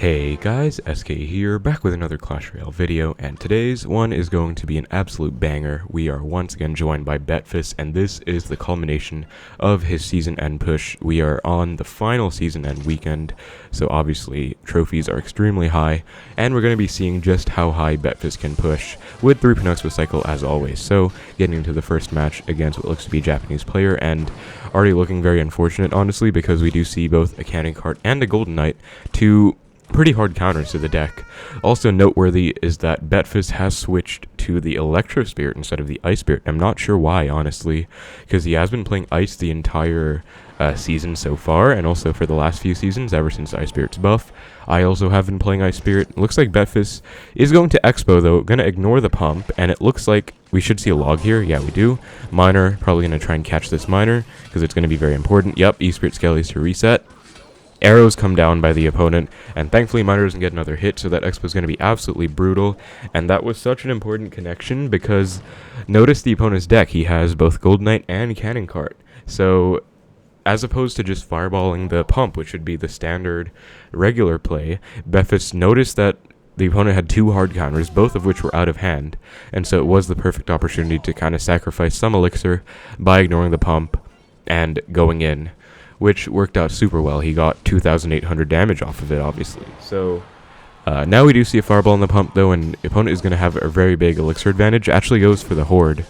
Hey guys, SK here, back with another Clash Royale video, and today's one is going to be an absolute banger. We are once again joined by Betfas, and this is the culmination of his season end push. We are on the final season end weekend, so obviously trophies are extremely high, and we're going to be seeing just how high Betfas can push with 3.0 Xbow Cycle as always. So getting into the first match against what looks to be a Japanese player, and already looking very unfortunate honestly, because we do see both a cannon cart and a golden knight, two pretty hard counters to the deck. Also noteworthy is that Betfas has switched to the Electro Spirit instead of the Ice Spirit. I'm not sure why, honestly, because he has been playing Ice the entire season so far, and also for the last few seasons, ever since Ice Spirit's buff. I also have been playing Ice Spirit. Looks like Betfas is going to Expo, though, going to ignore the pump, and it looks like we should see a log here. Yeah, we do. Miner, probably going to try and catch this miner, because it's going to be very important. Yep, E-Spirit Skellies to reset. Arrows come down by the opponent, and thankfully Miner doesn't get another hit, so that Expo is going to be absolutely brutal. And that was such an important connection, because notice the opponent's deck. He has both Gold Knight and Cannon Cart. So as opposed to just fireballing the pump, which would be the standard regular play, Betfas noticed that the opponent had two hard counters, both of which were out of hand, and so it was the perfect opportunity to kind of sacrifice some elixir by ignoring the pump and going in, which worked out super well. He got 2,800 damage off of it, obviously. So now we do see a fireball in the pump, though, and the opponent is going to have a very big elixir advantage. Actually goes for the horde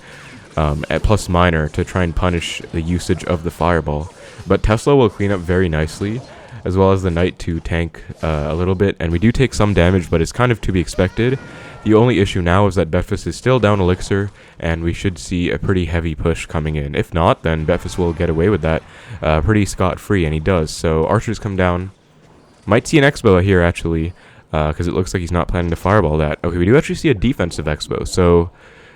at plus miner to try and punish the usage of the fireball. But Tesla will clean up very nicely, as well as the knight to tank a little bit. And we do take some damage, but it's kind of to be expected. The only issue now is that Betfas is still down elixir, and we should see a pretty heavy push coming in. If not, then Betfas will get away with that pretty scot-free, and he does. So archers come down. Might see an Xbow here, actually, because it looks like he's not planning to fireball that. Okay, we do actually see a defensive Xbow, so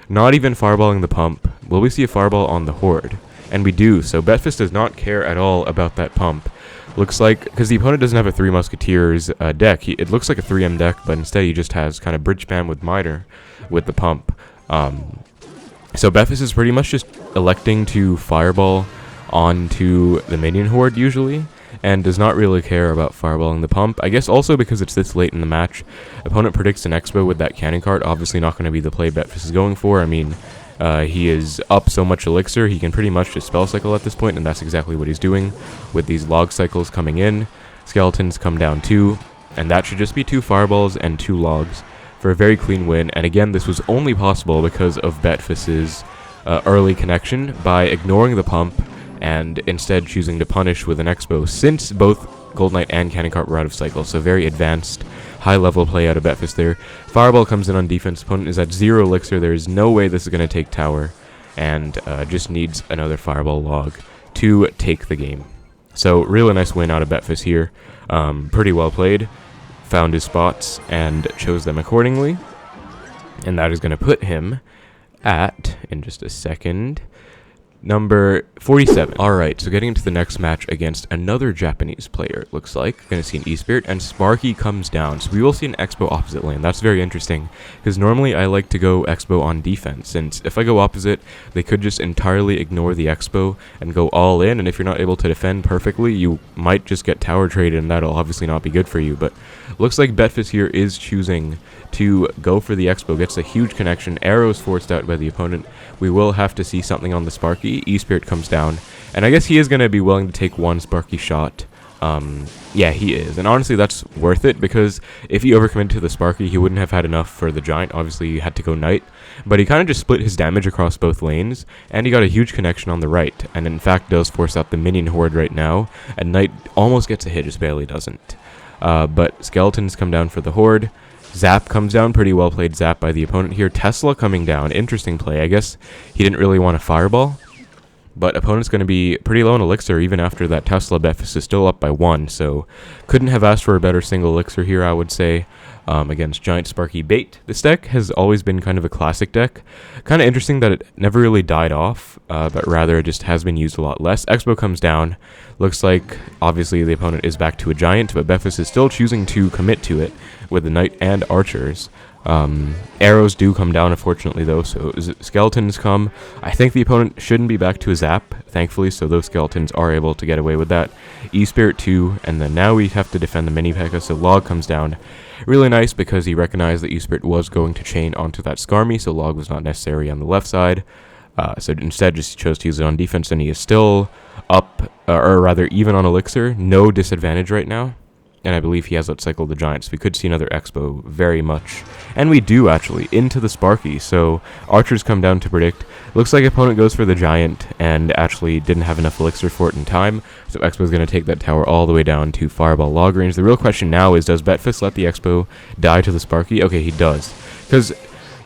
not even fireballing the pump. Will we see a fireball on the horde? And we do, so Betfas does not care at all about that pump. Looks like, because the opponent doesn't have a 3 Musketeers deck, it looks like a 3M deck, but instead he just has kind of Bridgespam with Miner with the pump. So Betfas is pretty much just electing to fireball onto the minion horde usually, and does not really care about fireballing the pump. I guess also because it's this late in the match, opponent predicts an Expo with that cannon cart. Obviously not going to be the play Betfas is going for. I mean, he is up so much elixir, he can pretty much just spell cycle at this point, and that's exactly what he's doing with these log cycles coming in. Skeletons come down too, and that should just be 2 fireballs and 2 logs for a very clean win. And again, this was only possible because of Betfas's early connection by ignoring the pump and instead choosing to punish with an Expo, since both Gold Knight and Cannon Cart were out of cycle. So very advanced, high-level play out of Betfas there. Fireball comes in on defense. Opponent is at 0 elixir. There is no way this is going to take tower, and just needs another fireball log to take the game. So really nice win out of Betfas here. Pretty well played. Found his spots and chose them accordingly. And that is going to put him at, in just a second, number 47. Alright, so getting into the next match against another Japanese player, it looks like. Going to see an E-Spirit, and Sparky comes down. So we will see an Xbow opposite lane. That's very interesting, because normally I like to go Xbow on defense, since if I go opposite, they could just entirely ignore the Xbow and go all in, and if you're not able to defend perfectly, you might just get tower traded, and that'll obviously not be good for you. But looks like Betfas here is choosing to go for the Xbow. Gets a huge connection. Arrows forced out by the opponent. We will have to see something on the Sparky. E-Spirit comes down, and I guess he is going to be willing to take one Sparky shot. Yeah, he is, and honestly that's worth it, because if he overcommitted to the Sparky, he wouldn't have had enough for the Giant. Obviously he had to go Knight, but he kind of just split his damage across both lanes, and he got a huge connection on the right, and in fact does force out the minion horde right now, and Knight almost gets a hit, just barely doesn't. But Skeletons come down for the horde. Zap comes down, pretty well played Zap by the opponent here. Tesla coming down, interesting play. I guess he didn't really want a fireball, but opponent's going to be pretty low in elixir even after that Tesla. Betfas is still up by 1, so couldn't have asked for a better single elixir here, I would say, against Giant Sparky Bait. This deck has always been kind of a classic deck. Kind of interesting that it never really died off, but rather it just has been used a lot less. Expo comes down. Looks like, obviously, the opponent is back to a Giant, but Betfas is still choosing to commit to it with the Knight and Archers. Arrows do come down, unfortunately, though, so skeletons come. I think the opponent shouldn't be back to a zap, thankfully, so those skeletons are able to get away with that. E-Spirit 2, and then now we have to defend the mini P.E.K.K.A, so Log comes down. Really nice, because he recognized that E-Spirit was going to chain onto that Skarmy, so Log was not necessary on the left side. So instead just chose to use it on defense, and he is still up, or rather even on Elixir. No disadvantage right now. And I believe he has outcycled the Giants. We could see another Xbow very much. And we do, actually, into the Sparky. So archers come down to predict. Looks like opponent goes for the Giant and actually didn't have enough Elixir for it in time. So Xbow's going to take that tower all the way down to Fireball log range. The real question now is, does Betfas let the Xbow die to the Sparky? Okay, he does. Because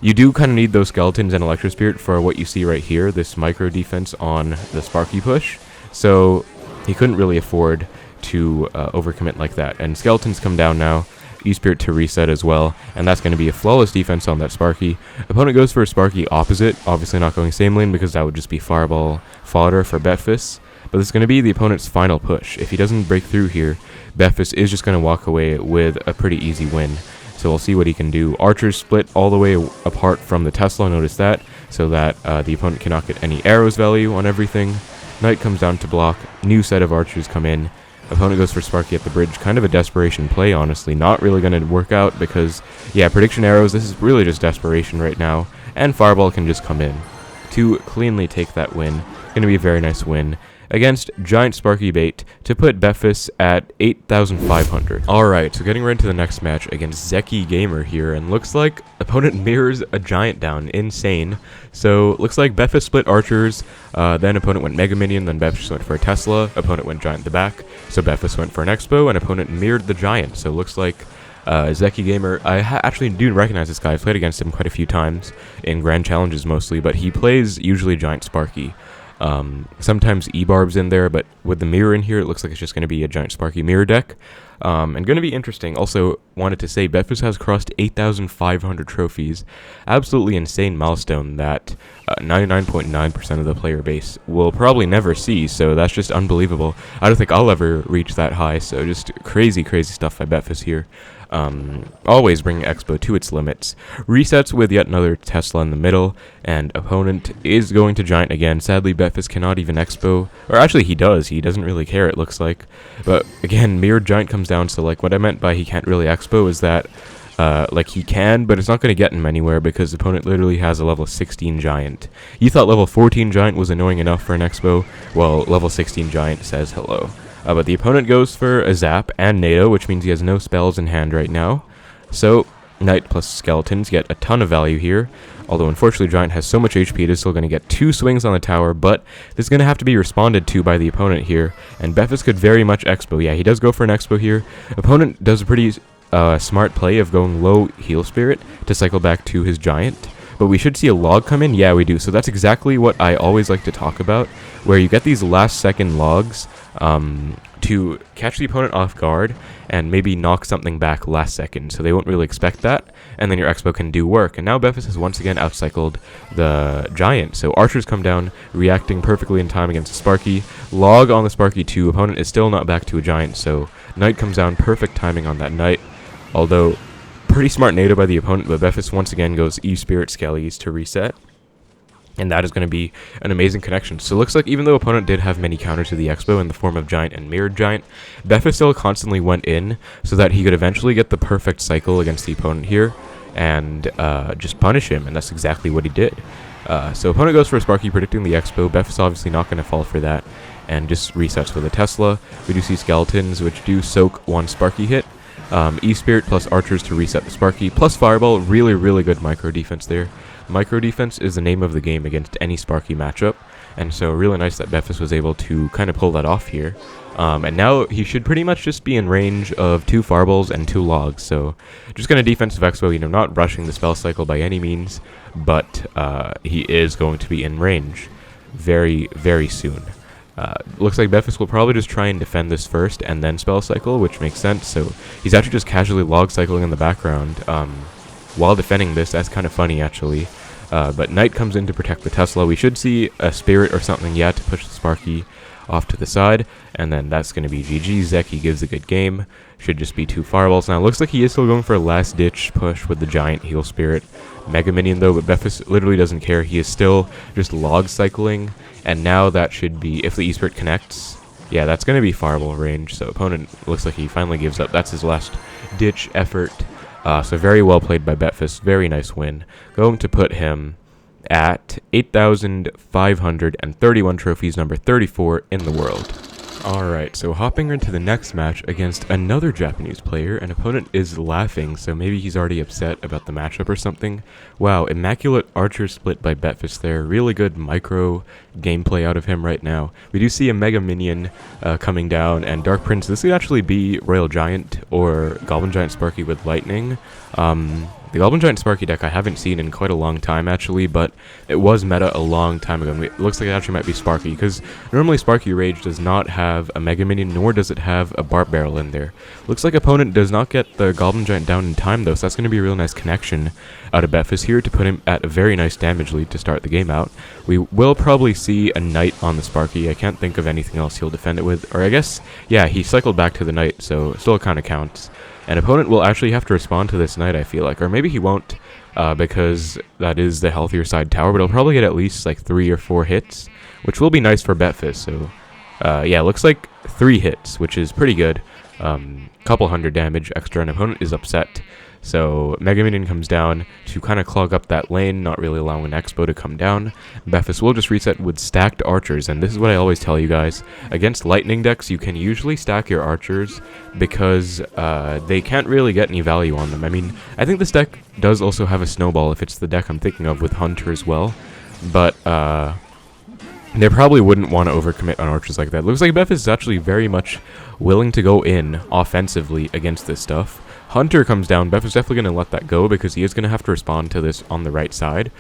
you do kind of need those skeletons and Electro Spirit for what you see right here, this micro defense on the Sparky push. So he couldn't really afford to overcommit like that. And skeletons come down now, E-Spirit to reset as well, and that's going to be a flawless defense on that Sparky. Opponent goes for a Sparky opposite, obviously not going same lane because that would just be Fireball fodder for Betfas, but this is going to be the opponent's final push. If he doesn't break through here, Betfas is just going to walk away with a pretty easy win. So we'll see what he can do. Archers split all the way apart from the Tesla, notice that, so that the opponent cannot get any arrows value on everything. Knight comes down to block, new set of archers come in. Opponent goes for Sparky at the bridge. Kind of a desperation play, honestly. Not really going to work out because, yeah, prediction arrows, this is really just desperation right now. And Fireball can just come in to cleanly take that win. Going to be a very nice win against Giant Sparky Bait to put Betfas at 8,500. Alright, so getting right into the next match against Zeki Gamer here, and looks like opponent mirrors a Giant down. Insane. So, looks like Betfas split archers, then opponent went Mega Minion, then Betfas went for a Tesla, opponent went Giant in the back, so Betfas went for an Xbow, and opponent mirrored the Giant. So, looks like Zeki Gamer, I actually do recognize this guy. I've played against him quite a few times, in Grand Challenges mostly, but he plays usually Giant Sparky. Sometimes E-Barb's in there, but with the mirror in here, it looks like it's just going to be a Giant Sparky mirror deck. And going to be interesting. Also, wanted to say, Betfas has crossed 8,500 trophies. Absolutely insane milestone that 99.9% of the player base will probably never see, so that's just unbelievable. I don't think I'll ever reach that high, so just crazy, crazy stuff by Betfas here. Always bringing Xbow to its limits. Resets with yet another Tesla in the middle, and opponent is going to Giant again. Sadly, Betfas cannot even Xbow, or actually he does. He doesn't really care, it looks like. But again, mirrored Giant comes down, so like what I meant by he can't really Xbow is that like he can, but it's not going to get him anywhere because the opponent literally has a level 16 Giant. You thought level 14 Giant was annoying enough for an Xbow? Well, level 16 Giant says hello. But the opponent goes for a Zap and NATO, which means he has no spells in hand right now. So, Knight plus Skeletons get a ton of value here. Although, unfortunately, Giant has so much HP, it is still going to get 2 swings on the tower, but this is going to have to be responded to by the opponent here. And Betfas could very much Xbow. Yeah, he does go for an Xbow here. Opponent does a pretty smart play of going low Heal Spirit to cycle back to his Giant. But we should see a log come in? Yeah, we do. So that's exactly what I always like to talk about, where you get these last second logs to catch the opponent off guard and maybe knock something back last second, so they won't really expect that, and then your Xbow can do work. And now Betfas has once again outcycled the Giant, so archers come down, reacting perfectly in time against the Sparky. Log on the Sparky too. Opponent is still not back to a Giant, so Knight comes down, perfect timing on that Knight, although pretty smart NATO by the opponent, but Betfas once again goes E-Spirit Skellies to reset. And that is going to be an amazing connection. So it looks like even though opponent did have many counters to the Xbow in the form of Giant and Mirrored Giant, Betfas still constantly went in so that he could eventually get the perfect cycle against the opponent here and just punish him, and that's exactly what he did. So opponent goes for a Sparky predicting the Xbow. Betfas obviously not going to fall for that and just resets with a Tesla. We do see Skeletons, which do soak one Sparky hit. E-Spirit plus Archers to reset the Sparky, plus Fireball. Really, really good micro defense there. Micro defense is the name of the game against any Sparky matchup, and so really nice that Betfas was able to kind of pull that off here. And now he should pretty much just be in range of 2 Fireballs and 2 Logs, so just going to defensive Expo, not rushing the spell cycle by any means, but he is going to be in range very, very soon. Looks like Betfas will probably just try and defend this first and then spell cycle, which makes sense, so he's actually just casually log cycling in the background while defending this. That's kind of funny, actually. But Knight comes in to protect the Tesla. We should see a Spirit or something, yeah, to push the Sparky. off to the side, and then that's going to be GG. Zeki gives a good game. Should just be 2 fireballs. Now, it looks like he is still going for a last-ditch push with the giant heal spirit. Mega Minion, though, but Betfas literally doesn't care. He is still just log cycling, and now that should be, if the E-Spirit connects, yeah, that's going to be fireball range, so opponent looks like he finally gives up. That's his last-ditch effort. So very well played by Betfas. Very nice win. Going to put him at 8,531 trophies, number 34 in the world. Alright, so hopping into the next match against another Japanese player. An opponent is laughing, so maybe he's already upset about the matchup or something. Wow, immaculate archer split by Betfas there. Really good micro gameplay out of him right now. We do see a Mega Minion coming down, and Dark Prince. This could actually be Royal Giant or Goblin Giant Sparky with Lightning. The Goblin Giant Sparky deck I haven't seen in quite a long time, actually, but it was meta a long time ago. It looks like it actually might be Sparky, because normally Sparky Rage does not have a Mega Minion, nor does it have a Barb Barrel in there. Looks like opponent does not get the Goblin Giant down in time, though, so that's going to be a real nice connection out of Betfas here to put him at a very nice damage lead to start the game out. We will probably see a Knight on the Sparky. I can't think of anything else he'll defend it with, or I guess, yeah, he cycled back to the Knight, so still kind of counts. An opponent will actually have to respond to this Knight, I feel like. Or maybe he won't, because that is the healthier side tower. But he'll probably get at least like 3 or 4 hits, which will be nice for Betfas. So, yeah, looks like 3 hits, which is pretty good. Couple hundred damage extra. An opponent is upset. So Mega Minion comes down to kind of clog up that lane, not really allowing Xbow to come down. Betfas will just reset with stacked archers, and this is what I always tell you guys. Against lightning decks, you can usually stack your archers because they can't really get any value on them. I mean, I think this deck does also have a snowball if it's the deck I'm thinking of with Hunter as well, but they probably wouldn't want to overcommit on archers like that. Looks like Betfas is actually very much willing to go in offensively against this stuff. Hunter comes down. Betfas is definitely going to let that go because he is going to have to respond to this on the right side.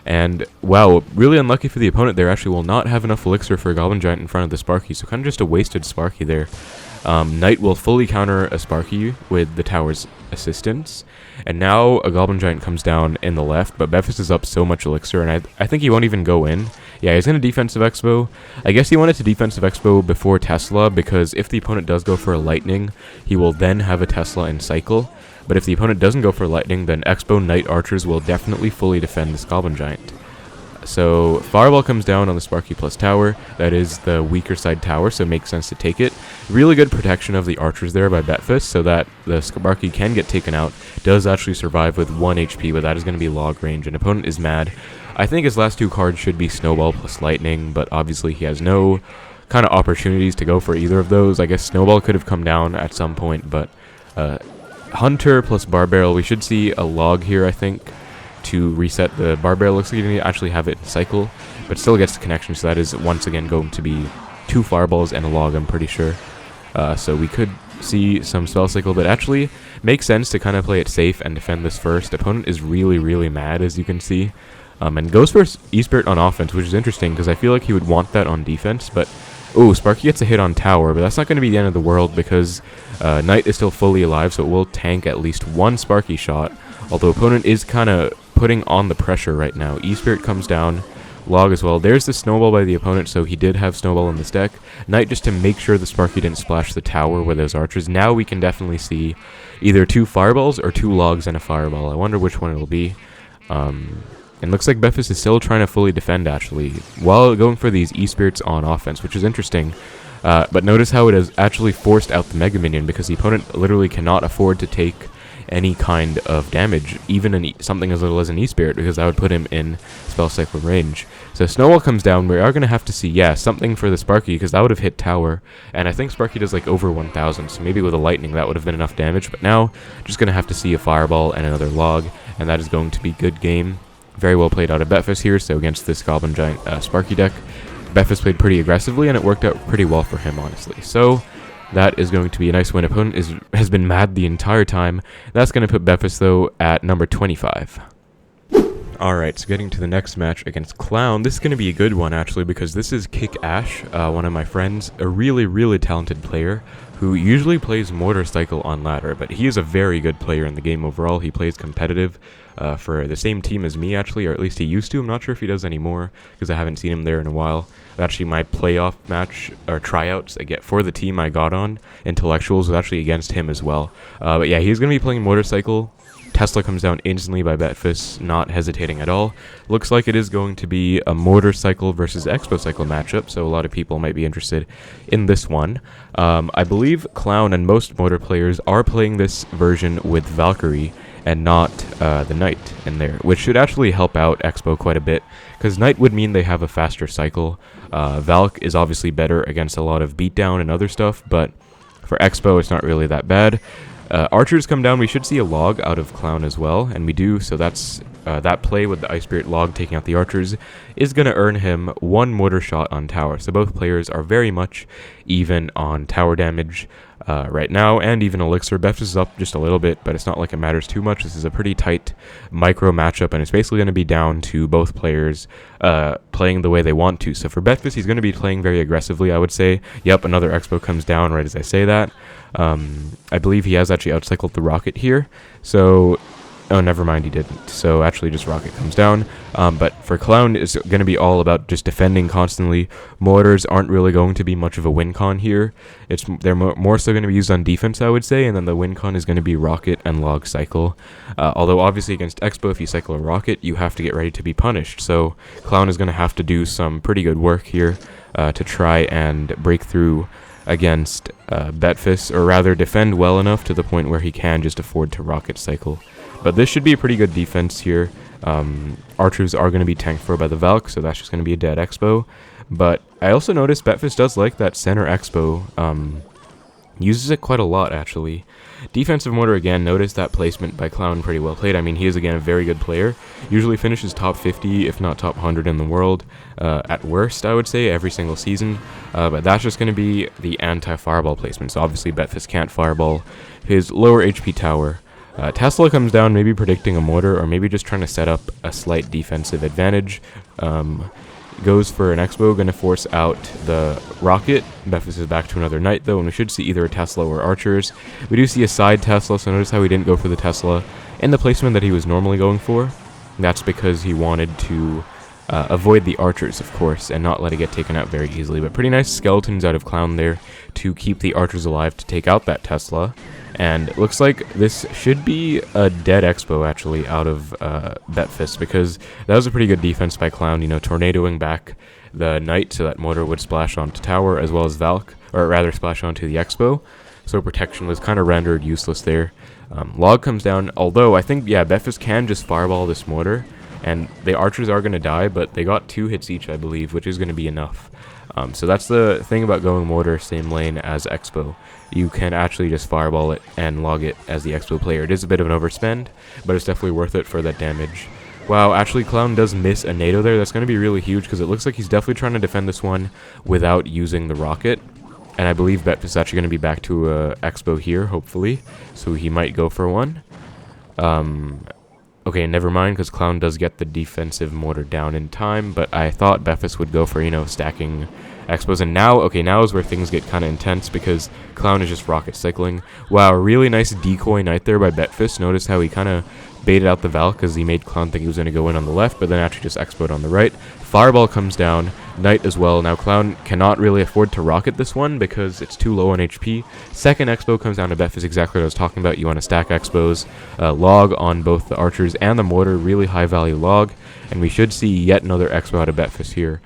And, wow, really unlucky for the opponent there. Actually will not have enough Elixir for a Goblin Giant in front of the Sparky, so kind of just a wasted Sparky there. Knight will fully counter a Sparky with the tower's assistance. And now a Goblin Giant comes down in the left, but Betfas is up so much Elixir, and I think he won't even go in. Yeah, he's going to defensive Xbow. I guess he wanted to defensive Xbow before Tesla, because if the opponent does go for a Lightning, he will then have a Tesla and Cycle. But if the opponent doesn't go for Lightning, then Xbow Knight Archers will definitely fully defend this Goblin Giant. So Fireball comes down on the Sparky plus tower. That is the weaker side tower, so it makes sense to take it. Really good protection of the archers there by Betfas, so that the Sparky can get taken out. Does actually survive with 1 HP, but that is going to be log range, and opponent is mad. I think his last 2 cards should be Snowball plus Lightning, but obviously he has no kind of opportunities to go for either of those. I guess Snowball could have come down at some point, but Hunter plus Barb Barrel, we should see a log here, I think, to reset the Barb Barrel. Looks like you need to actually have it cycle, but still gets the connection, so that is once again going to be 2 fireballs and a log, I'm pretty sure. So we could see some spell cycle, but actually makes sense to kind of play it safe and defend this first. Opponent is really, really mad, as you can see, and goes for E-Spirit on offense, which is interesting because I feel like he would want that on defense, but oh, Sparky gets a hit on tower, but that's not going to be the end of the world because Knight is still fully alive, so it will tank at least 1 Sparky shot, although opponent is kind of putting on the pressure right now. E-Spirit comes down, log as well. There's the Snowball by the opponent, so he did have Snowball in this deck. Knight just to make sure the Sparky didn't splash the tower with those archers. Now we can definitely see either 2 fireballs or 2 logs and a fireball. I wonder which one it'll be. And looks like Betfas is still trying to fully defend, actually, while going for these E-Spirits on offense, which is interesting. But notice how it has actually forced out the Mega Minion, because the opponent literally cannot afford to take any kind of damage, even something as little as an E-Spirit, because that would put him in spell cycle range. So Snowball comes down. We are going to have to see, yeah, something for the Sparky, because that would have hit tower, and I think Sparky does like over 1,000, so maybe with a Lightning that would have been enough damage, but now just going to have to see a Fireball and another log, and that is going to be good game. Very well played out of Betfas here, so against this Goblin Giant Sparky deck, Betfas played pretty aggressively, and it worked out pretty well for him, honestly. So that is going to be a nice win. Opponent has been mad the entire time. That's going to put Betfas, though, at number 25. Alright, so getting to the next match against Clown. This is going to be a good one, actually, because this is Kick Ash, one of my friends, a really, really talented player, who usually plays Mortar Cycle on ladder, but he is a very good player in the game overall. He plays competitive for the same team as me, actually, or at least he used to. I'm not sure if he does anymore, because I haven't seen him there in a while. Actually, my playoff match, or tryouts I get for the team I got on, Intellectuals, was actually against him as well. But yeah, he's going to be playing Mortar Cycle. Tesla comes down instantly by Betfas, not hesitating at all. Looks like it is going to be a Mortar Cycle versus Xbow Cycle matchup, so a lot of people might be interested in this one. I believe Clown and most Mortar players are playing this version with Valkyrie and not the Knight in there, which should actually help out Xbow quite a bit, because Knight would mean they have a faster cycle. Valk is obviously better against a lot of beatdown and other stuff, but for Xbow it's not really that bad. Archers come down, we should see a log out of Clown as well, and we do, so that's that play with the Ice Spirit log taking out the archers is going to earn him 1 mortar shot on tower. So both players are very much even on tower damage right now, and even Elixir. Betfas is up just a little bit, but it's not like it matters too much. This is a pretty tight micro matchup, and it's basically going to be down to both players playing the way they want to. So for Betfas, he's going to be playing very aggressively, I would say. Yep, another Expo comes down right as I say that. I believe he has actually outcycled the rocket here, so... Oh, never mind, he didn't. So actually just rocket comes down. But for Clown, it's going to be all about just defending constantly. Mortars aren't really going to be much of a win con here. They're more so going to be used on defense, I would say, and then the win con is going to be rocket and log cycle. Although obviously against Expo, if you cycle a rocket, you have to get ready to be punished. So Clown is going to have to do some pretty good work here to try and break through against Betfas, or rather defend well enough to the point where he can just afford to rocket cycle. But this should be a pretty good defense here. Archers are going to be tanked for by the Valk, so that's just going to be a dead Expo. But I also noticed Betfas does like that center Expo. Uses it quite a lot, actually. Defensive Mortar, again, notice that placement by Clown pretty well played. I mean, he is, again, a very good player. Usually finishes top 50, if not top 100 in the world. At worst, I would say, every single season. But that's just going to be the anti-fireball placement. So obviously Betfas can't fireball his lower HP tower. Tesla comes down, maybe predicting a mortar, or maybe just trying to set up a slight defensive advantage. Goes for an Expo, going to force out the rocket. Betfas is back to another Knight, though, and we should see either a Tesla or archers. We do see a side Tesla, so notice how he didn't go for the Tesla in the placement that he was normally going for. That's because he wanted to avoid the archers, of course, and not let it get taken out very easily. But pretty nice skeletons out of Clown there to keep the archers alive to take out that Tesla. And it looks like this should be a dead Expo, actually, out of Betfas, because that was a pretty good defense by Clown, you know, tornadoing back the Knight so that Mortar would splash onto tower, as well as Valk, or rather splash onto the Expo. So protection was kind of rendered useless there. Log comes down, although I think, yeah, Betfas can just fireball this Mortar, and the archers are going to die, but they got 2 hits each, I believe, which is going to be enough. So that's the thing about going Mortar same lane as Expo. You can actually just fireball it and log it as the Expo player. It is a bit of an overspend, but it's definitely worth it for that damage. Wow, actually Clown does miss a NATO there. That's going to be really huge, because it looks like he's definitely trying to defend this one without using the rocket. And I believe Betfas is actually going to be back to Expo here, hopefully. So he might go for one. Okay, never mind, because Clown does get the defensive Mortar down in time, but I thought Betfas would go for, you know, stacking Expos, and now, okay, now is where things get kind of intense, because Clown is just rocket cycling. Wow, really nice decoy Knight there by Betfas. Notice how he kind of baited out the Valk, because he made Clown think he was going to go in on the left, but then actually just Expo'd on the right. Fireball comes down, Knight as well. Now Clown cannot really afford to rocket this one, because it's too low on HP. Second Expo comes down to Betfas, exactly what I was talking about. You want to stack Expos, log on both the archers and the Mortar, really high value log, and we should see yet another Expo out of Betfas here.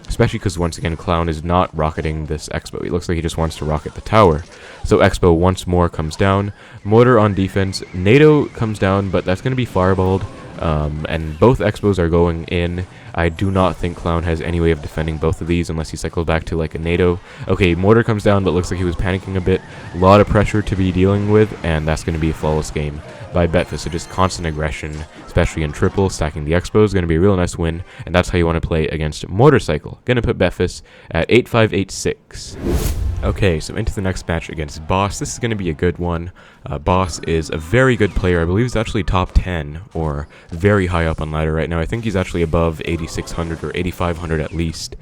Especially because, once again, Clown is not rocketing this Expo. It looks like he just wants to rocket the tower. So Expo once more comes down. Mortar on defense. NATO comes down, but that's going to be fireballed. And both Expos are going in. I do not think Clown has any way of defending both of these unless he cycles back to like a NATO. Okay, Mortar comes down, but looks like he was panicking a bit. A lot of pressure to be dealing with, and that's going to be a flawless game by Betfas. So just constant aggression, especially in triple. Stacking the Expo is going to be a real nice win, and that's how you want to play against Mortar Cycle. Going to put Betfas at 8586. Okay, so into the next match against Boss. This is going to be a good one. Boss is a very good player. I believe he's actually top 10 or very high up on ladder right now. I think he's actually above 8600 or 8500 at least.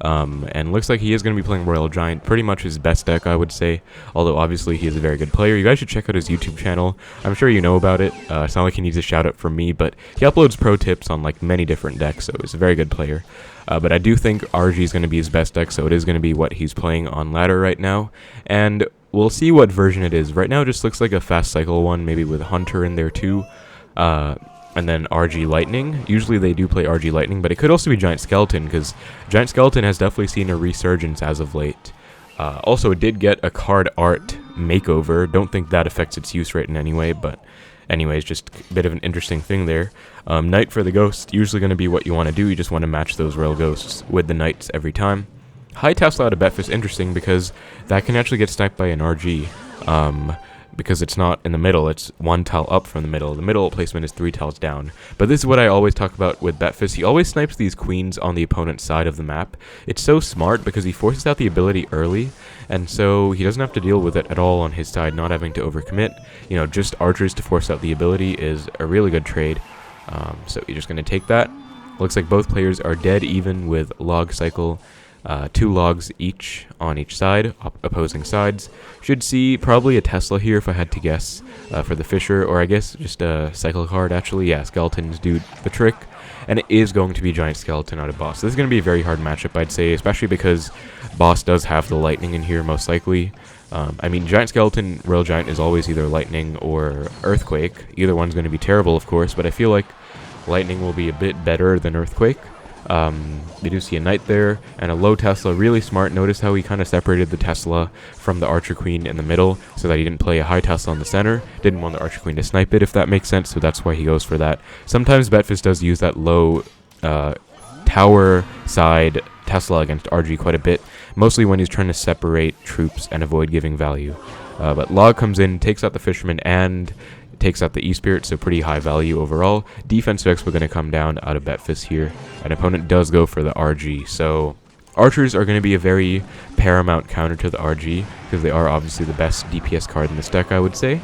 And looks like he is going to be playing Royal Giant, pretty much his best deck, I would say, although obviously he is a very good player. You guys should check out his YouTube channel. I'm sure you know about it. It's not like he needs a shout out from me, but he uploads pro tips on like many different decks, so he's a very good player. But I do think RG is going to be his best deck, so it is going to be what he's playing on ladder right now, and we'll see what version it is. Right now it just looks like a fast cycle one, maybe with Hunter in there too. And then RG Lightning. Usually they do play RG Lightning, but it could also be Giant Skeleton, because Giant Skeleton has definitely seen a resurgence as of late. Also, it did get a card art makeover. Don't think that affects its use rate in any way, but anyways, just a bit of an interesting thing there. Knight for the Ghost, usually going to be what you want to do. You just want to match those Royal Ghosts with the Knights every time. High Tesla out of Betfas, interesting, because that can actually get sniped by an RG. Because it's not in the middle, it's one tile up from the middle. The middle placement is 3 tiles down. But this is what I always talk about with Betfas. He always snipes these queens on the opponent's side of the map. It's so smart because he forces out the ability early, and so he doesn't have to deal with it at all on his side, not having to overcommit. You know, just archers to force out the ability is a really good trade. So you're just going to take that. Looks like both players are dead even with log cycle. 2 logs each on each side, opposing sides. Should see probably a Tesla here if I had to guess for the Fisher, or I guess just a cycle card actually. Yeah, Skeletons do the trick, and it is going to be Giant Skeleton out of Boss. This is going to be a very hard matchup, I'd say, especially because Boss does have the Lightning in here most likely. I mean, Giant Skeleton, Royal Giant is always either Lightning or Earthquake. Either one's going to be terrible, of course, but I feel like Lightning will be a bit better than Earthquake. We do see a Knight there, and a low Tesla, really smart. Notice how he kind of separated the Tesla from the Archer Queen in the middle, so that he didn't play a high Tesla in the center. Didn't want the Archer Queen to snipe it, if that makes sense, so that's why he goes for that. Sometimes Betfas does use that low tower side Tesla against RG quite a bit, mostly when he's trying to separate troops and avoid giving value. But Log comes in, takes out the Fisherman, and takes out the E-Spirit, so pretty high value overall. Defensive Expo going to come down out of Betfas here. An opponent does go for the RG, so Archers are going to be a very paramount counter to the RG, because they are obviously the best DPS card in this deck, I would say.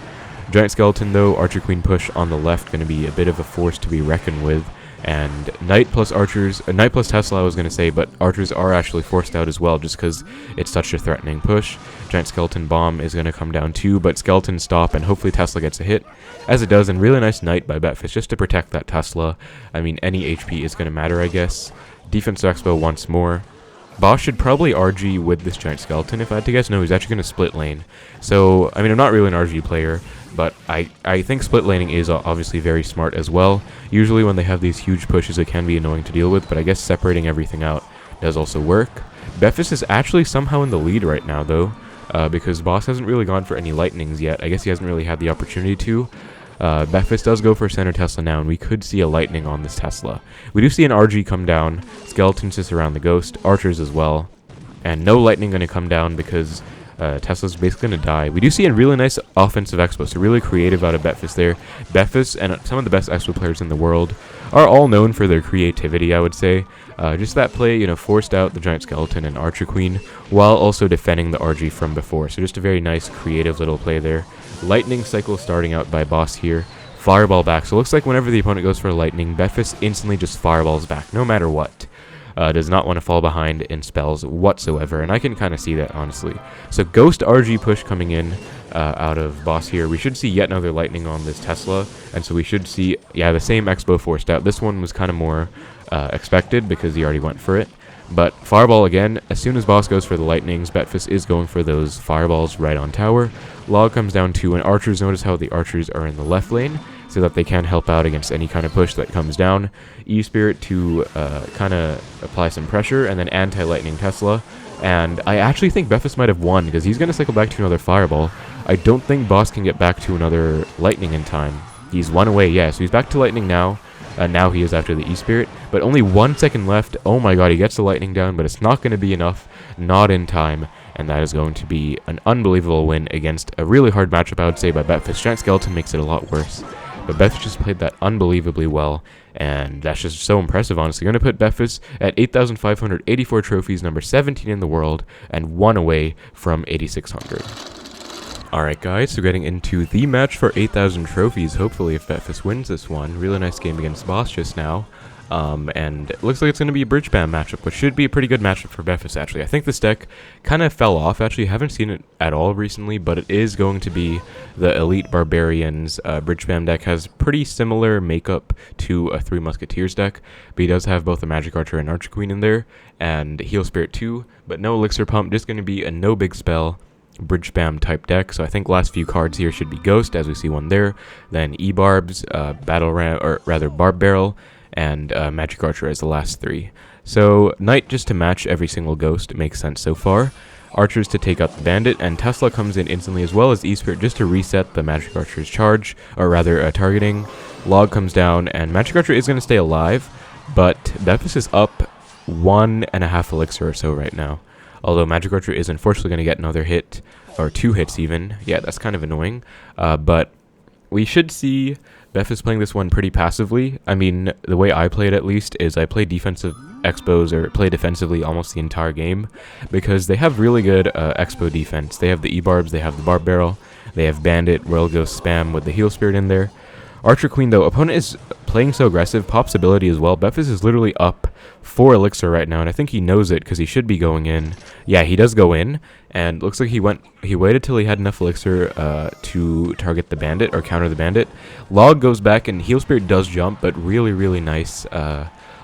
Giant Skeleton, though, Archer Queen push on the left, going to be a bit of a force to be reckoned with. And Knight plus Archers, Knight plus Tesla I was going to say, but Archers are actually forced out as well, just because it's such a threatening push. Giant Skeleton Bomb is going to come down too, but Skeletons stop, and hopefully Tesla gets a hit, as it does, and really nice Knight by Betfas, just to protect that Tesla. I mean, any HP is going to matter, I guess. Defensive Expo once more. Boss should probably RG with this Giant Skeleton, if I had to guess. No, he's actually going to split lane. So, I mean, I'm not really an RG player, but I think split laning is obviously very smart as well. Usually when they have these huge pushes, it can be annoying to deal with, but I guess separating everything out does also work. Betfas is actually somehow in the lead right now, though, because Boss hasn't really gone for any lightnings yet. I guess he hasn't really had the opportunity to. Betfas does go for center Tesla now, and we could see a lightning on this Tesla. We do see an RG come down, Skeletons just around the Ghost, Archers as well, and no lightning going to come down because Tesla's basically going to die. We do see a really nice offensive Expo, so really creative out of Betfas there. Betfas and some of the best Expo players in the world are all known for their creativity, I would say. Just that play, you know, forced out the Giant Skeleton and Archer Queen, while also defending the RG from before. So just a very nice, creative little play there. Lightning cycle starting out by Boss here. Fireball back. So it looks like whenever the opponent goes for a lightning, Betfas instantly just fireballs back, no matter what. Does not want to fall behind in spells whatsoever, and I can kind of see that, honestly. So Ghost RG push coming in out of Boss here. We should see yet another lightning on this Tesla, and so we should see, yeah, the same Expo forced out. This one was kind of more expected because he already went for it. But Fireball again, as soon as Boss goes for the lightnings, Betfas is going for those fireballs right on tower. Log comes down too, and Archers, notice how the Archers are in the left lane, so that they can help out against any kind of push that comes down. E-Spirit to kind of apply some pressure, and then anti-lightning Tesla. And I actually think Betfas might have won, because he's going to cycle back to another Fireball. I don't think Boss can get back to another lightning in time. He's one away, yeah, so he's back to lightning now. Now he is after the E-Spirit, but only 1 second left. Oh my god, he gets the lightning down, but it's not going to be enough, not in time, and that is going to be an unbelievable win against a really hard matchup, I would say, by Betfas. Giant Skeleton makes it a lot worse, but Betfas just played that unbelievably well, and that's just so impressive, honestly. Going to put Betfas at 8,584 trophies, number 17 in the world, and 1 away from 8,600. Alright guys, so getting into the match for 8,000 trophies, hopefully if Betfas wins this one. Really nice game against Boss just now. And it looks like it's going to be a Bridgespam matchup, which should be a pretty good matchup for Betfas, actually. I think this deck kind of fell off, actually. Haven't seen it at all recently, but it is going to be the Elite Barbarians. Bridgespam deck has pretty similar makeup to a 3 Musketeers deck, but he does have both a Magic Archer and Archer Queen in there, and Heal Spirit 2, but no Elixir Pump, just going to be a no big spell Bridgespam type deck. So I think last few cards here should be Ghost, as we see one there, then E-Barbs, Battle Ram, or rather Barb Barrel, and Magic Archer as the last 3. So Knight just to match every single Ghost makes sense so far. Archers to take out the Bandit, and Tesla comes in instantly, as well as E-Spirit just to reset the Magic Archer's charge, or rather targeting. Log comes down, and Magic Archer is going to stay alive, but Betfas is up 1.5 Elixir or so right now. Although Magic Archer is unfortunately going to get another hit, or 2 hits even. Yeah, that's kind of annoying. But we should see Betfas playing this one pretty passively. I mean, the way I play it at least is I play defensive Xbows, or play defensively almost the entire game, because they have really good Expo defense. They have the E-Barbs, they have the Barb Barrel, they have Bandit, Royal Ghost Spam with the Heal Spirit in there. Archer Queen, though, opponent is playing so aggressive, pops ability as well. Betfas is literally up 4 Elixir right now, and I think he knows it because he should be going in. Yeah, he does go in, and looks like he waited till he had enough Elixir to target the Bandit, or counter the Bandit. Log goes back, and Heal Spirit does jump, but really, really nice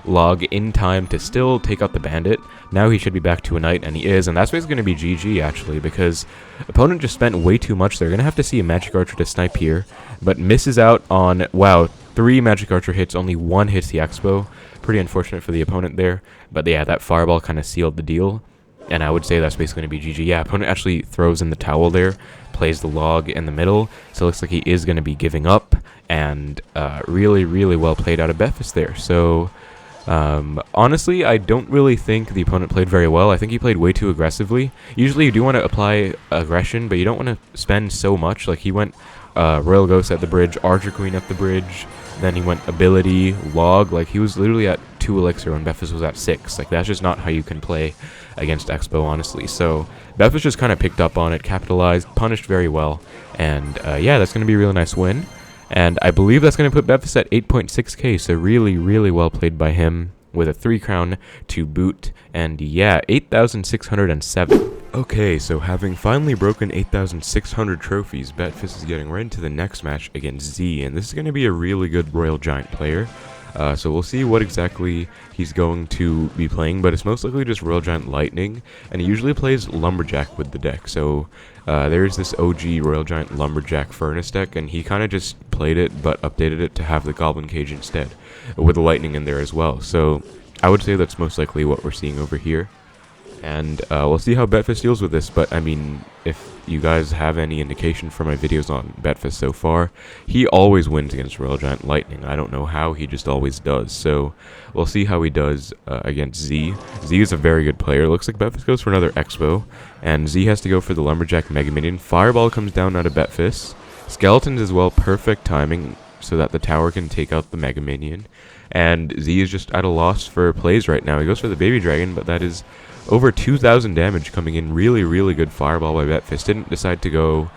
Log in time to still take out the Bandit. Now he should be back to a Knight, and he is, and that's basically going to be GG, actually, because opponent just spent way too much. They're going to have to see a Magic Archer to snipe here, but misses out on, wow, 3 Magic Archer hits, only 1 hits the Expo. Pretty unfortunate for the opponent there, but yeah, that Fireball kind of sealed the deal, and I would say that's basically going to be GG. Yeah, opponent actually throws in the towel there, plays the Log in the middle, so it looks like he is going to be giving up, and really, really well played out of Betfas there. So honestly, I don't really think the opponent played very well. I think he played way too aggressively. Usually you do want to apply aggression, but you don't want to spend so much. Like, he went Royal Ghost at the bridge, Archer Queen at the bridge, then he went ability, Log. Like, he was literally at 2 Elixir when Betfas was at 6. Like, that's just not how you can play against Expo, honestly. So Betfas just kind of picked up on it, capitalized, punished very well, and yeah, that's going to be a really nice win. And I believe that's going to put Betfas at 8.6k, so really, really well played by him, with a 3 crown to boot, and yeah, 8,607. Okay, so having finally broken 8,600 trophies, Betfas is getting right into the next match against Z, and this is going to be a really good Royal Giant player. So we'll see what exactly he's going to be playing, but it's most likely just Royal Giant Lightning, and he usually plays Lumberjack with the deck. So there's this OG Royal Giant Lumberjack Furnace deck, and he kind of just played it, but updated it to have the Goblin Cage instead, with the Lightning in there as well. So I would say that's most likely what we're seeing over here. And we'll see how Betfas deals with this, but I mean, if you guys have any indication from my videos on Betfas so far, he always wins against Royal Giant Lightning. I don't know how, he just always does. So we'll see how he does against Z. Z is a very good player. Looks like Betfas goes for another Expo, and Z has to go for the Lumberjack Mega Minion. Fireball comes down out of Betfas. Skeletons as well, perfect timing so that the tower can take out the Mega Minion. And Z is just at a loss for plays right now. He goes for the Baby Dragon, but that is over 2,000 damage coming in. Really, really good Fireball by Betfas. Didn't decide to go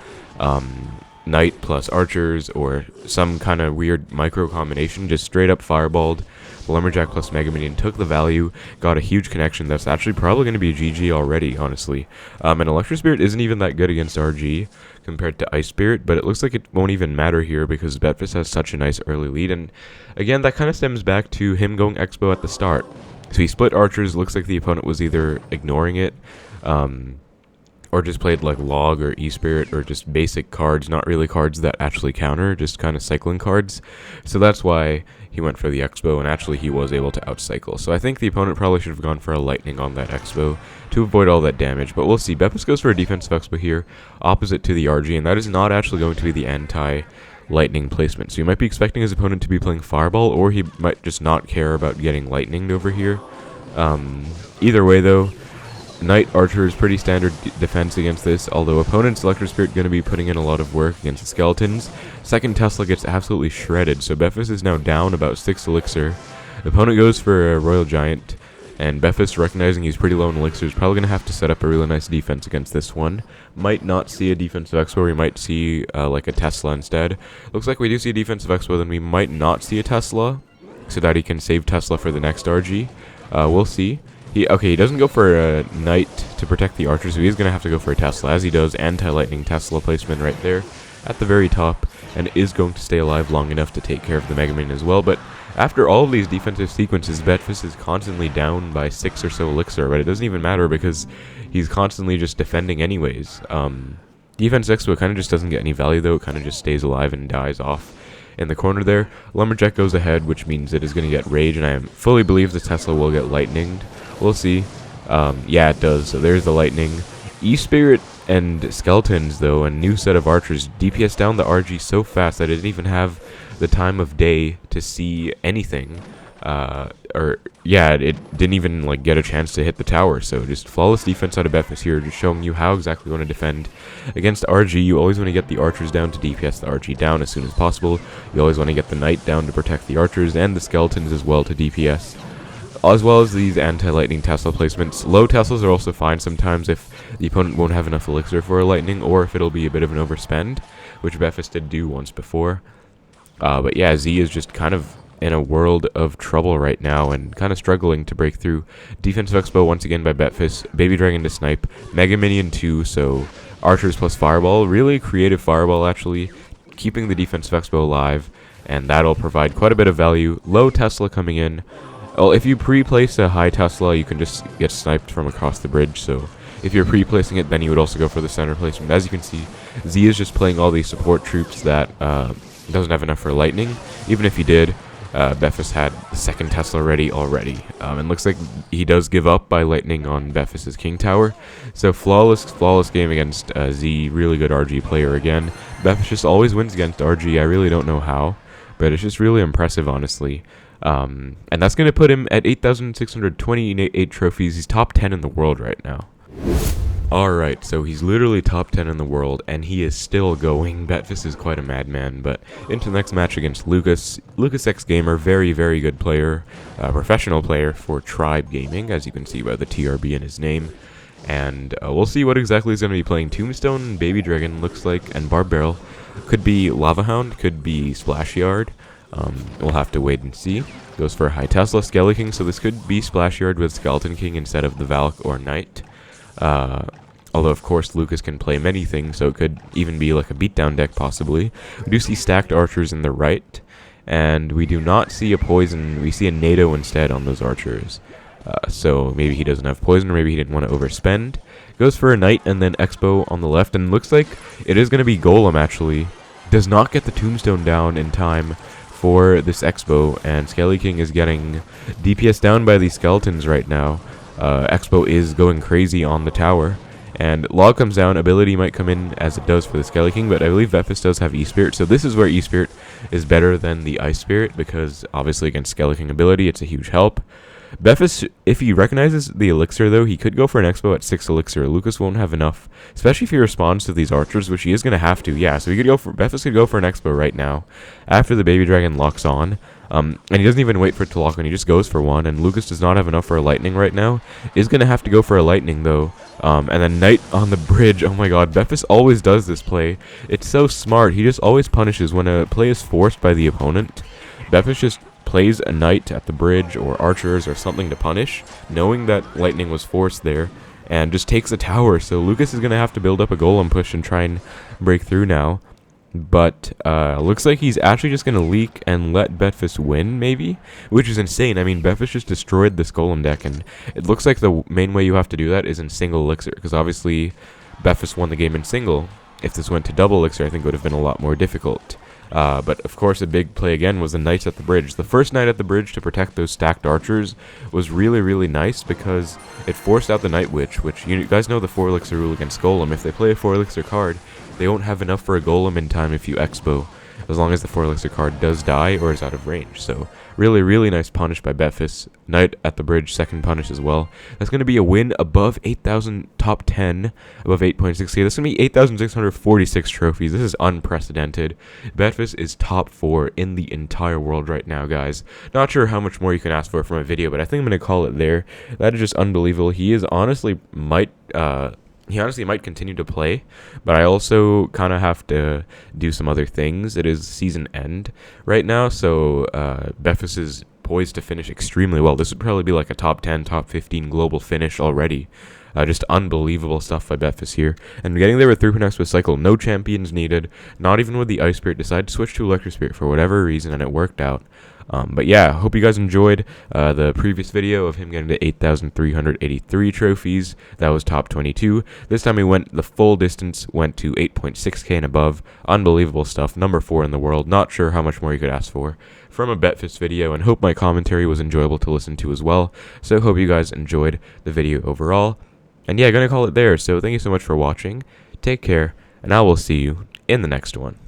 Knight plus Archers or some kind of weird micro combination. Just straight up Fireballed. The Lumberjack plus Mega Minion took the value, got a huge connection. That's actually probably going to be a GG already, honestly. And Electro Spirit isn't even that good against RG compared to Ice Spirit, but it looks like it won't even matter here because Betfas has such a nice early lead. And again, that kind of stems back to him going Expo at the start. So he split Archers. Looks like the opponent was either ignoring it, or just played like Log or E-Spirit, or just basic cards, not really cards that actually counter, just kind of cycling cards. So that's why he went for the Expo, and actually he was able to outcycle. So I think the opponent probably should have gone for a Lightning on that Expo to avoid all that damage, but we'll see. Betfas goes for a defensive Expo here, opposite to the RG, and that is not actually going to be the anti-Lightning placement. So you might be expecting his opponent to be playing Fireball, or he might just not care about getting Lightninged over here. Either way though, Knight Archer is pretty standard defense against this, although opponent's Electro Spirit going to be putting in a lot of work against the Skeletons. Second Tesla gets absolutely shredded, so Betfas is now down about 6 Elixir. The opponent goes for a Royal Giant, and Betfas, recognizing he's pretty low in Elixir, is probably going to have to set up a really nice defense against this one. Might not see a defensive Expo, we might see like a Tesla instead. Looks like we do see a defensive Expo, then we might not see a Tesla. so that he can save Tesla for the next RG. We'll see. He doesn't go for a Knight to protect the archers, so he's going to have to go for a Tesla, as he does anti-lightning Tesla placement right there at the very top, and is going to stay alive long enough to take care of the Mega Minion as well. But after all of these defensive sequences, Betfas is constantly down by 6 or so Elixir, but it doesn't even matter because he's constantly just defending anyways. Defense Expo kind of just doesn't get any value though, it kind of just stays alive and dies off in the corner there. Lumberjack goes ahead, which means it is going to get Rage, and I fully believe the Tesla will get Lightninged. We'll see. Yeah, it does, so there's the Lightning. E-Spirit and Skeletons, though, a new set of archers, DPS down the RG so fast that it didn't even have the time of day to see anything. It didn't even like get a chance to hit the tower. So just flawless defense out of Betfas here, just showing you how exactly you want to defend against RG. You always want to get the archers down to DPS the RG down as soon as possible. You always want to get the Knight down to protect the archers, and the Skeletons as well to DPS. As well as these anti-lightning Tesla placements. Low Teslas are also fine sometimes if the opponent won't have enough Elixir for a lightning, or if it'll be a bit of an overspend, which Betfas did do once before. But yeah, Z is just kind of in a world of trouble right now and kind of struggling to break through. Defensive Expo once again by Betfas. Baby Dragon to snipe. Mega Minion 2, so archers plus Fireball. Really creative Fireball actually, keeping the Defensive Expo alive, and that'll provide quite a bit of value. Low Tesla coming in. Well, if you pre-place a high Tesla, you can just get sniped from across the bridge, so if you're pre-placing it, then you would also go for the center placement. As you can see, Z is just playing all these support troops that doesn't have enough for lightning. Even if he did, Betfas had the second Tesla ready already. And looks like he does give up by lightning on Betfas's King Tower. So flawless game against Z, really good RG player again. Betfas just always wins against RG, I really don't know how, but it's just really impressive, honestly. And that's going to put him at 8,628 trophies. He's top 10 in the world right now. Alright, so he's literally top 10 in the world, and he is still going. Betfas is quite a madman, but into the next match against Lucas. Lucas X Gamer, very, very good player, professional player for Tribe Gaming, as you can see by the TRB in his name. And we'll see what exactly he's going to be playing. Tombstone, Baby Dragon, looks like, and Barbarrel. Could be Lava Hound, could be Splash Yard. We'll have to wait and see. Goes for a high Tesla, Skelly King, so this could be Splash Yard with Skeleton King instead of the Valk or Knight. Although, of course, Lucas can play many things, so it could even be like a beatdown deck, possibly. We do see stacked archers in the right, and we do not see a poison. We see a NATO instead on those archers. So maybe he doesn't have poison, or maybe he didn't want to overspend. Goes for a Knight and then Expo on the left, and looks like it is going to be Golem, actually. Does not get the Tombstone down in time for this Expo, and Skelly King is getting DPS down by these skeletons right now. Expo is going crazy on the tower, and Log comes down. Ability might come in as it does for the Skelly King, but I believe Betfas does have E-Spirit, so this is where E-Spirit is better than the Ice Spirit, because obviously against Skelly King ability, it's a huge help. Betfas, if he recognizes the Elixir, though, he could go for an Expo at 6 Elixir. Lucas won't have enough, especially if he responds to these archers, which he is going to have to. Yeah, so he could go for Betfas could go for an Expo right now after the Baby Dragon locks on. And he doesn't even wait for it to lock on, he just goes for one, and Lucas does not have enough for a Lightning right now. Is going to have to go for a Lightning, though. And then Knight on the bridge. Oh my god, Betfas always does this play. It's so smart. He just always punishes when a play is forced by the opponent. Betfas just plays a Knight at the bridge or archers or something to punish, knowing that lightning was forced there, and just takes a tower. So Lucas is going to have to build up a golem push and try and break through now. But looks like he's actually just going to leak and let Betfas win, maybe, which is insane. I mean, Betfas just destroyed this golem deck, and it looks like the main way you have to do that is in single elixir, because obviously Betfas won the game in single. If this went to double elixir, I think it would have been a lot more difficult. But of course, a big play again was the Knights at the bridge. The first Knight at the bridge to protect those stacked archers was really, really nice, because it forced out the Night Witch, which you guys know the 4 elixir rule against Golem. If they play a 4 elixir card, they won't have enough for a Golem in time if you Expo, as long as the 4 elixir card does die or is out of range. So really, really nice punish by Betfas. Knight at the bridge, second punish as well. That's going to be a win above 8,000, top 10, above 8.6k. That's going to be 8,646 trophies. This is unprecedented. Betfas is top 4 in the entire world right now, guys. Not sure how much more you can ask for from a video, but I think I'm going to call it there. That is just unbelievable. He honestly might continue to play, but I also kind of have to do some other things. It is season end right now, so Betfas's poised to finish extremely well. This would probably be like a top 10, top 15 global finish already. Just unbelievable stuff by Betfas here. And getting there with 3.0 Xbow Cycle, no champions needed, not even with the Ice Spirit. Decided to switch to Elixir Spirit for whatever reason, and it worked out. But yeah, hope you guys enjoyed the previous video of him getting to 8,383 trophies. That was top 22. This time he went the full distance, went to 8.6k and above. Unbelievable stuff. Number 4 in the world. Not sure how much more you could ask for from a Betfas video, and hope my commentary was enjoyable to listen to as well. So hope you guys enjoyed the video overall. And yeah, gonna call it there. So thank you so much for watching. Take care, and I will see you in the next one.